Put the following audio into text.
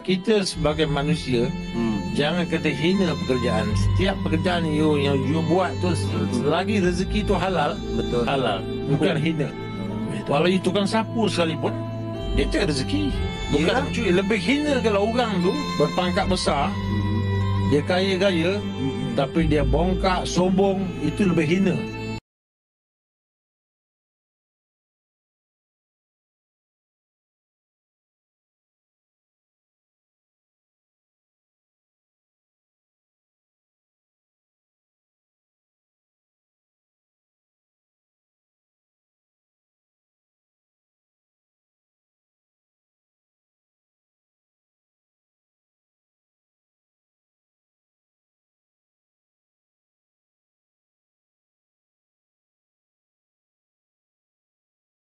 kita sebagai manusia jangan kata hina pekerjaan. Setiap pekerjaan yang you buat tu, selagi rezeki tu halal, Betul. halal, bukan hina. Walau you tukang sapu sekalipun, dia tu rezeki. Bukan cuy, lebih hina kalau orang tu berpangkat besar, dia kaya-kaya, tapi dia bongkak, sombong, itu lebih hina.